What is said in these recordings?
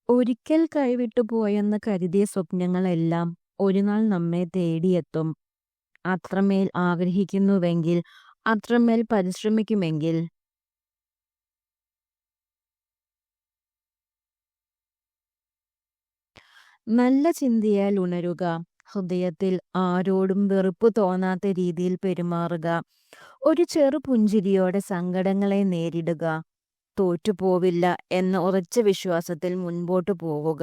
ഒരിക്കൽ കൈവിട്ടു പോയെന്ന് കരുതിയ സ്വപ്നങ്ങളെല്ലാം ഒരുനാൾ നമ്മെ തേടിയെത്തും. അത്രമേൽ ആഗ്രഹിക്കുന്നുവെങ്കിൽ, അത്രമേൽ പരിശ്രമിക്കുമെങ്കിൽ. നല്ല ചിന്തയാൽ ഉണരുക. ഹൃദയത്തിൽ ആരോടും വെറുപ്പ് തോന്നാത്ത രീതിയിൽ പെരുമാറുക. ഒരു ചെറു പുഞ്ചിരിയോടെ സങ്കടങ്ങളെ നേരിടുക. തോറ്റുപോവില്ല എന്ന ഉറച്ച വിശ്വാസത്തിൽ മുൻപോട്ട് പോവുക.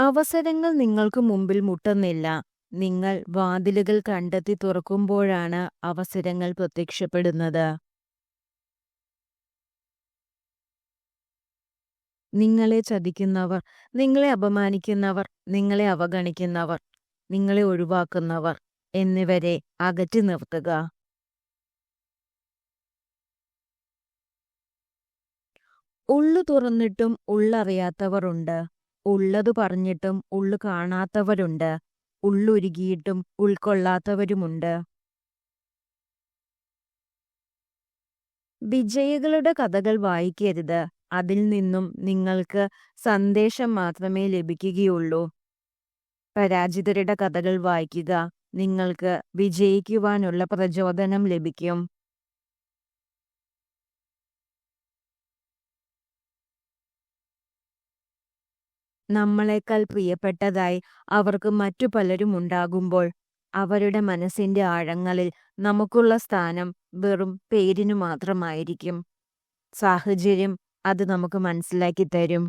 അവസരങ്ങൾ നിങ്ങൾക്ക് മുമ്പിൽ മുട്ടുന്നില്ല. നിങ്ങൾ വാതിലുകൾ കണ്ടെത്തി തുറക്കുമ്പോഴാണ് അവസരങ്ങൾ പ്രത്യക്ഷപ്പെടുന്നത്. നിങ്ങളെ ചതിക്കുന്നവർ, നിങ്ങളെ അപമാനിക്കുന്നവർ, നിങ്ങളെ അവഗണിക്കുന്നവർ, നിങ്ങളെ ഒഴിവാക്കുന്നവർ എന്നിവരെ അകറ്റി നിർത്തുക. ഉള്ളു തുറന്നിട്ടും ഉള്ളറിയാത്തവർ ഉണ്ട്. ഉള്ളത് പറഞ്ഞിട്ടും ഉള്ളു കാണാത്തവരുണ്ട്. ഉള്ളുരുകിയിട്ടും ഉൾക്കൊള്ളാത്തവരുമുണ്ട്. വിജയികളുടെ കഥകൾ വായിക്കരുത്. അതിൽ നിന്നും നിങ്ങൾക്ക് സന്ദേശം മാത്രമേ ലഭിക്കുകയുള്ളൂ. പരാജിതരുടെ കഥകൾ വായിക്കുക. നിങ്ങൾക്ക് വിജയിക്കുവാനുള്ള പ്രചോദനം ലഭിക്കും. നമ്മളെക്കാൾ പ്രിയപ്പെട്ടതായി അവർക്ക് മറ്റു പലരും ഉണ്ടാകുമ്പോൾ അവരുടെ മനസ്സിന്റെ ആഴങ്ങളിൽ നമുക്കുള്ള സ്ഥാനം വെറും പേരിനു മാത്രമായിരിക്കും. സാഹചര്യം അത് നമുക്ക് മനസ്സിലാക്കി തരും.